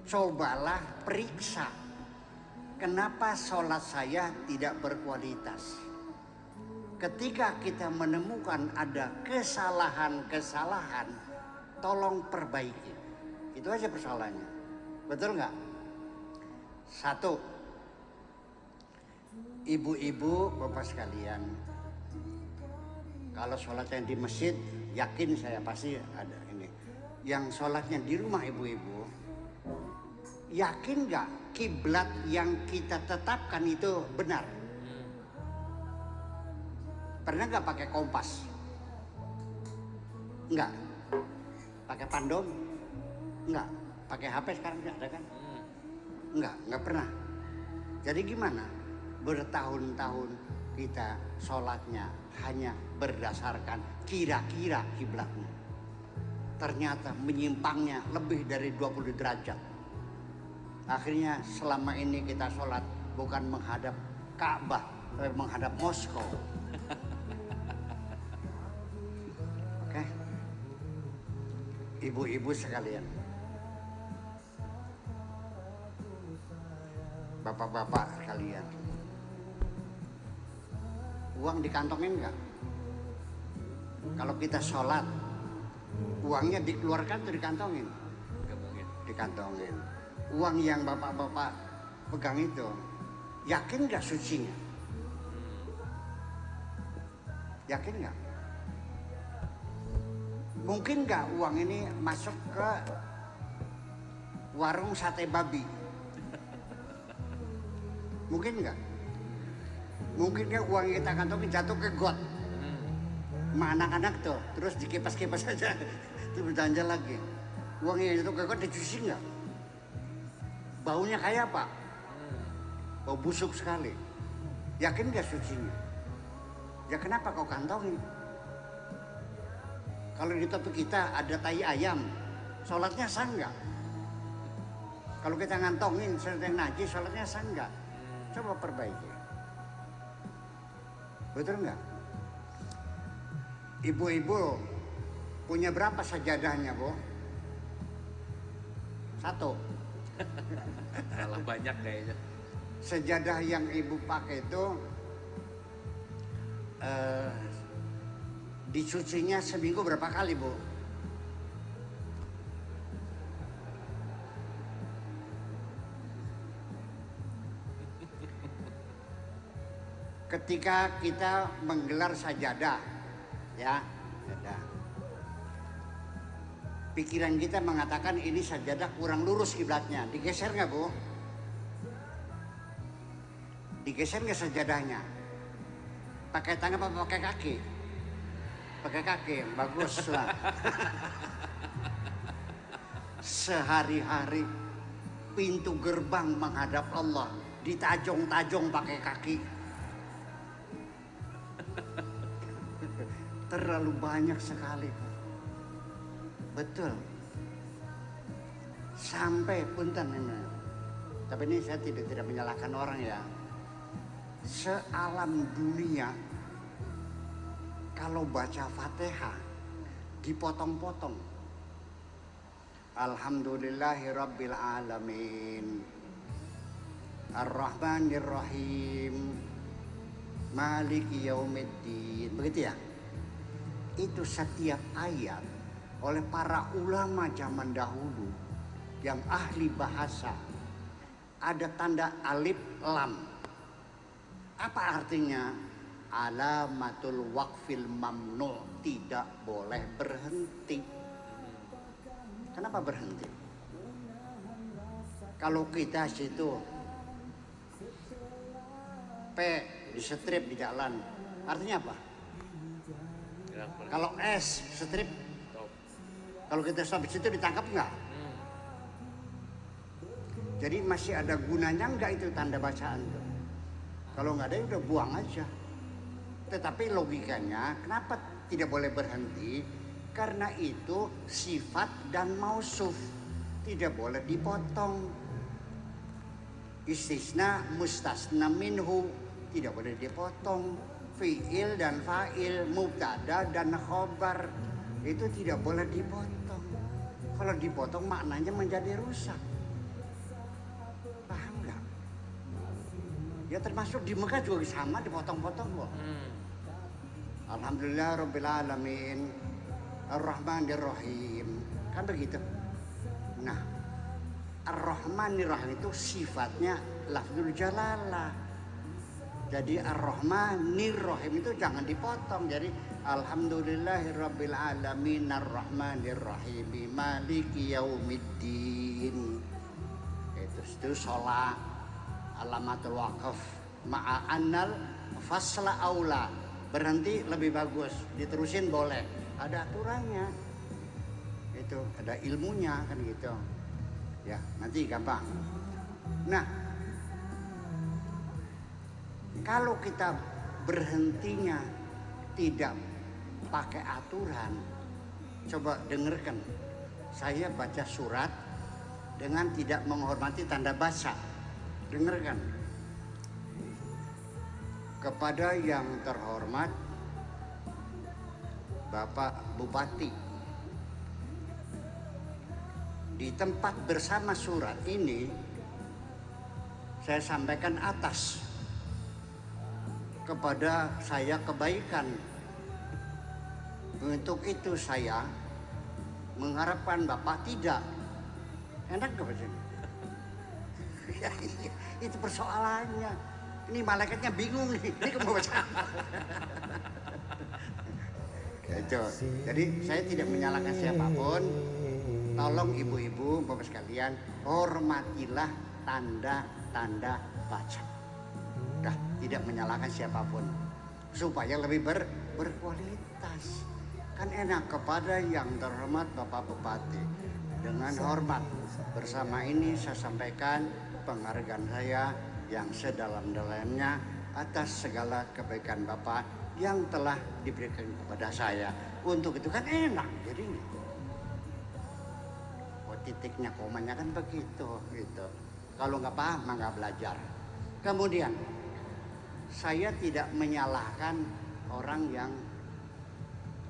Cobalah periksa, kenapa sholat saya tidak berkualitas. Ketika kita menemukan ada kesalahan-kesalahan, tolong perbaiki. Itu aja persoalannya. Betul nggak? Satu, ibu-ibu, bapak sekalian, kalau sholatnya di masjid, yakin saya pasti ada ini. Yang sholatnya di rumah ibu-ibu, yakin nggak kiblat yang kita tetapkan itu benar? Pernah nggak pakai kompas? Enggak. Pakai pandom? Enggak. Pakai HP sekarang nggak ada kan? Enggak pernah. Jadi gimana? Bertahun-tahun kita sholatnya hanya berdasarkan kira-kira kiblatnya. Ternyata menyimpangnya lebih dari 20 derajat. Akhirnya selama ini kita sholat bukan menghadap Ka'bah, tapi menghadap Moskow. Oke, ibu-ibu sekalian, bapak-bapak sekalian, uang dikantongin nggak? Kalau kita sholat, uangnya dikeluarkan atau dikantongin? Dikantongin. Uang yang bapak-bapak pegang itu, yakin nggak sucinya? Yakin nggak? Mungkin nggak uang ini masuk ke warung sate babi? Mungkin nggak? Mungkin nggak uang yang kita kantongin jatuh ke got? Sama anak-anak tuh, terus dikipas-kipas saja, terus belanja lagi. Uang yang jatuh ke got dicuci nggak? Baunya kayak apa? Bau busuk sekali. Yakin nggak sucinya? Ya kenapa kau kantongin? Kalau di topik kita ada tai ayam, sholatnya sah nggak? Kalau kita ngantongin sesuatu yang najis, sholatnya sah nggak? Coba perbaiki. Betul nggak? Ibu-ibu punya berapa sajadahnya, Bu? Satu. Salah banyak kayaknya. Sejadah yang ibu pakai itu dicucinya seminggu berapa kali, Bu? Ketika kita menggelar sajadah, ya, sajadah. Pikiran kita mengatakan ini sajadah kurang lurus kiblatnya, digeser nggak, Bu? Digeser nggak sajadahnya? Pakai tangan apa pakai kaki? Pakai kaki, bagus lah. Sehari-hari pintu gerbang menghadap Allah ditajong-tajong pakai kaki. Terlalu banyak sekali. Betul. Sampai punten ini. Tapi ini saya tidak menyalahkan orang ya. Sealam dunia kalau baca Fatihah dipotong-potong. Alhamdulillahirabbil alamin. Ar-Rahmanir-Rahim. Maliki yaumiddin. Begitu ya? Itu setiap ayat oleh para ulama zaman dahulu yang ahli bahasa ada tanda alif lam. Apa artinya? Alamatul waqfil mamnu, tidak boleh berhenti. Kenapa berhenti? Kalau kita situ P di strip di jalan, artinya apa? Kalau S strip, kalau kita stop di situ ditangkap nggak? Jadi masih ada gunanya nggak itu tanda bacaan itu? Kalau nggak ada udah buang aja. Tetapi logikanya kenapa tidak boleh berhenti? Karena itu sifat dan mausuf, tidak boleh dipotong. Istisna mustasna minhu, tidak boleh dipotong. Fi'il dan fa'il, mubtada dan khobar, itu tidak boleh dipotong. Kalau dipotong maknanya menjadi rusak. Ya termasuk di Mekah juga sama, dipotong-potong kok. Alhamdulillah Rabbil Alamin Ar-Rahmanir Rahim. Kan begitu. Nah, Ar-Rahmanir Rahim itu sifatnya lafzul jalalah. Jadi Ar-Rahmanir Rahim itu jangan dipotong. Jadi Alhamdulillahirabbil alamin Ar-Rahmanir Rahim Maliki Yaumiddin. Itu sholat alamatul waqaf ma'a annal fasla aula. Berhenti lebih bagus, diterusin boleh. Ada aturannya. Itu ada ilmunya kan gitu. Ya, nanti gampang. Nah, kalau kita berhentinya tidak pakai aturan, coba dengarkan. Saya baca surat dengan tidak menghormati tanda baca. Dengarkan. Kepada yang terhormat Bapak Bupati, di tempat bersama surat ini saya sampaikan atas kepada saya kebaikan. Untuk itu saya mengharapkan Bapak tidak. Enak gak Pak? Ya, itu persoalannya. Ini malaikatnya bingung nih. Ini kamu baca. Gitu. Jadi saya tidak menyalahkan siapapun. Tolong ibu-ibu, bapak sekalian, hormatilah tanda-tanda baca. Dah, tidak menyalahkan siapapun. Supaya lebih berkualitas. Kan enak kepada yang terhormat Bapak Bupati. Dengan hormat bersama ini saya sampaikan penghargaan saya yang sedalam-dalamnya atas segala kebaikan Bapak yang telah diberikan kepada saya. Untuk itu kan enak jadi titiknya komanya kan begitu gitu. Kalau nggak paham nggak belajar. Kemudian saya tidak menyalahkan orang yang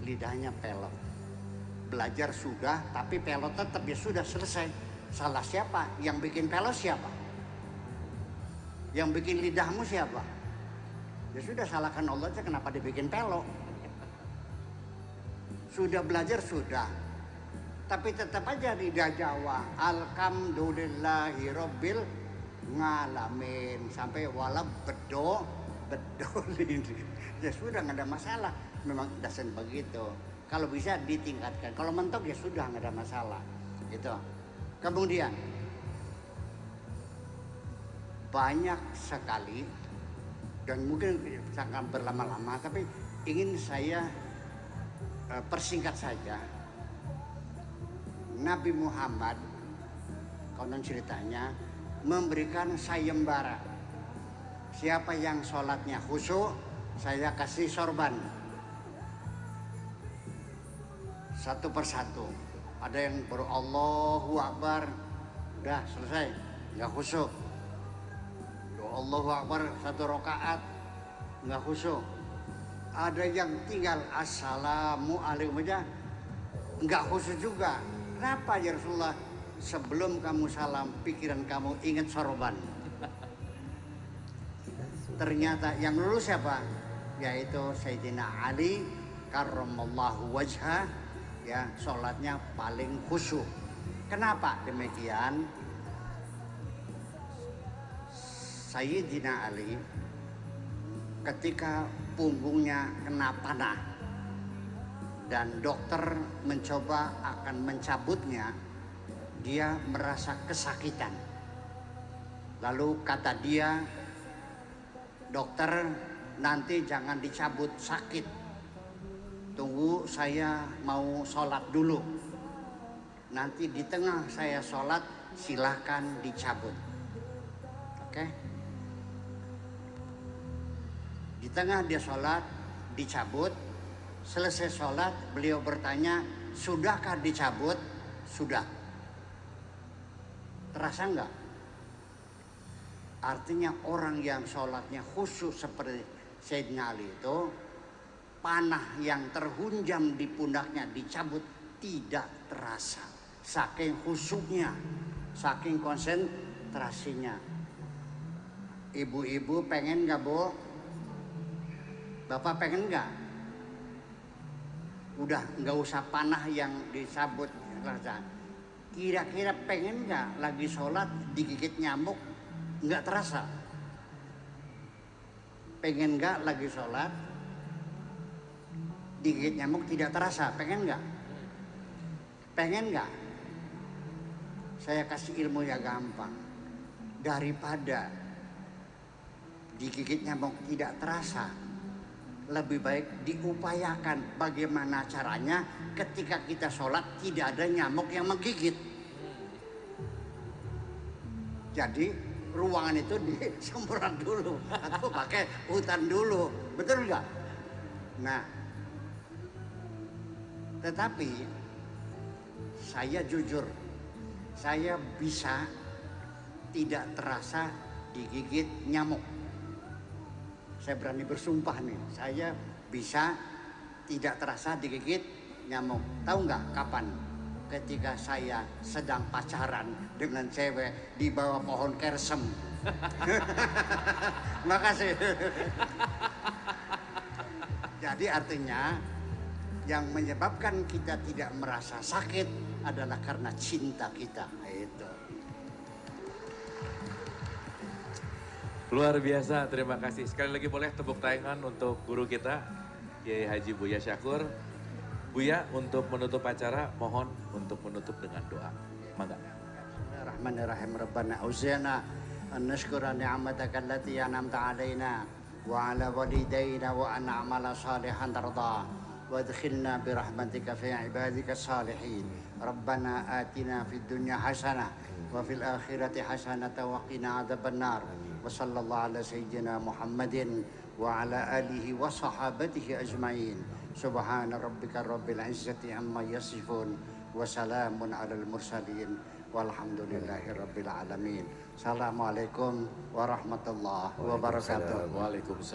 lidahnya pelot. Belajar sudah tapi pelot tetap ya sudah selesai. Salah siapa? Yang bikin pelot siapa? Yang bikin lidahmu siapa? Ya sudah, salahkan Allah aja kenapa dibikin pelok. Sudah belajar sudah. Tapi tetap aja lidah Jawa. Alhamdulillahirabbil ngalamin sampai walau bedolin. Ya sudah nggak ada masalah. Memang dasar begitu. Kalau bisa ditingkatkan. Kalau mentok ya sudah nggak ada masalah. Gitu. Kemudian banyak sekali dan mungkin sangat berlama-lama, tapi ingin saya persingkat saja. Nabi Muhammad konon ceritanya memberikan sayembara. Siapa yang sholatnya khusyuk, saya kasih sorban. Satu persatu. Ada yang Allahu Akbar, udah selesai, nggak khusyuk. Allahu Akbar satu rakaat nggak khusyuk. Ada yang tinggal assalamualaikum aja nggak khusyuk juga. Kenapa ya Rasulullah? Sebelum kamu salam pikiran kamu ingat sorban. Ternyata yang lulus siapa? Yaitu Sayyidina Ali karramallahu wajhah, ya, sholatnya paling khusyuk. Kenapa demikian? Sayyidina Ali ketika punggungnya kena panah dan dokter mencoba akan mencabutnya, dia merasa kesakitan. Lalu kata dia, dokter nanti jangan dicabut, sakit. Tunggu saya mau sholat dulu. Nanti di tengah saya sholat silahkan dicabut. Oke? Di tengah dia sholat, dicabut. Selesai sholat, beliau bertanya, sudahkah dicabut? Sudah. Terasa enggak? Artinya orang yang sholatnya khusyuk seperti Sayyidina Ali itu, panah yang terhunjam di pundaknya dicabut tidak terasa. Saking khusyuknya, saking konsentrasinya. Ibu-ibu pengen nggak, Bu? Bapak pengen nggak? Udah nggak usah panah yang disabut rasa. Kira-kira pengen nggak lagi sholat digigit nyamuk nggak terasa? Pengen nggak lagi sholat digigit nyamuk tidak terasa? Pengen nggak? Pengen nggak? Saya kasih ilmu yang gampang. Daripada digigit nyamuk tidak terasa, lebih baik diupayakan bagaimana caranya ketika kita sholat tidak ada nyamuk yang menggigit. Jadi ruangan itu disemprot dulu atau pakai hutan dulu, betul nggak? Nah, tetapi saya jujur, saya bisa tidak terasa digigit nyamuk. Saya berani bersumpah nih, saya bisa tidak terasa digigit nyamuk. Tahu nggak kapan? Ketika saya sedang pacaran dengan cewek di bawah pohon kersem. Makasih. Jadi artinya yang menyebabkan kita tidak merasa sakit adalah karena cinta kita. Itu. Luar biasa, terima kasih. Sekali lagi boleh tepuk tangan untuk guru kita, Kiai Haji Buya Syakur. Buya, untuk menutup acara, mohon untuk menutup dengan doa. Mangga. Bismillahirrahmanirrahim. Rabbana auzina an nashkura ni'mataka allati an'amta 'alaina wa 'ala walidayna wa an na'mala salihan tarda wa adkhilna bi rahmatika fi 'ibadika salihin. Rabbana atina fid dunya hasanah wa fil akhirati hasanah wa qina adzabannar. Wa sallallahu ala sayyidina Muhammadin wa ala alihi wa sahabatihi ajmain. Subhana rabbika rabbil izzati amma yasifun wa salamun alal mursalin walhamdulillahi rabbil alamin. Assalamualaikum warahmatullahi wabarakatuh. Waalaikumsalam.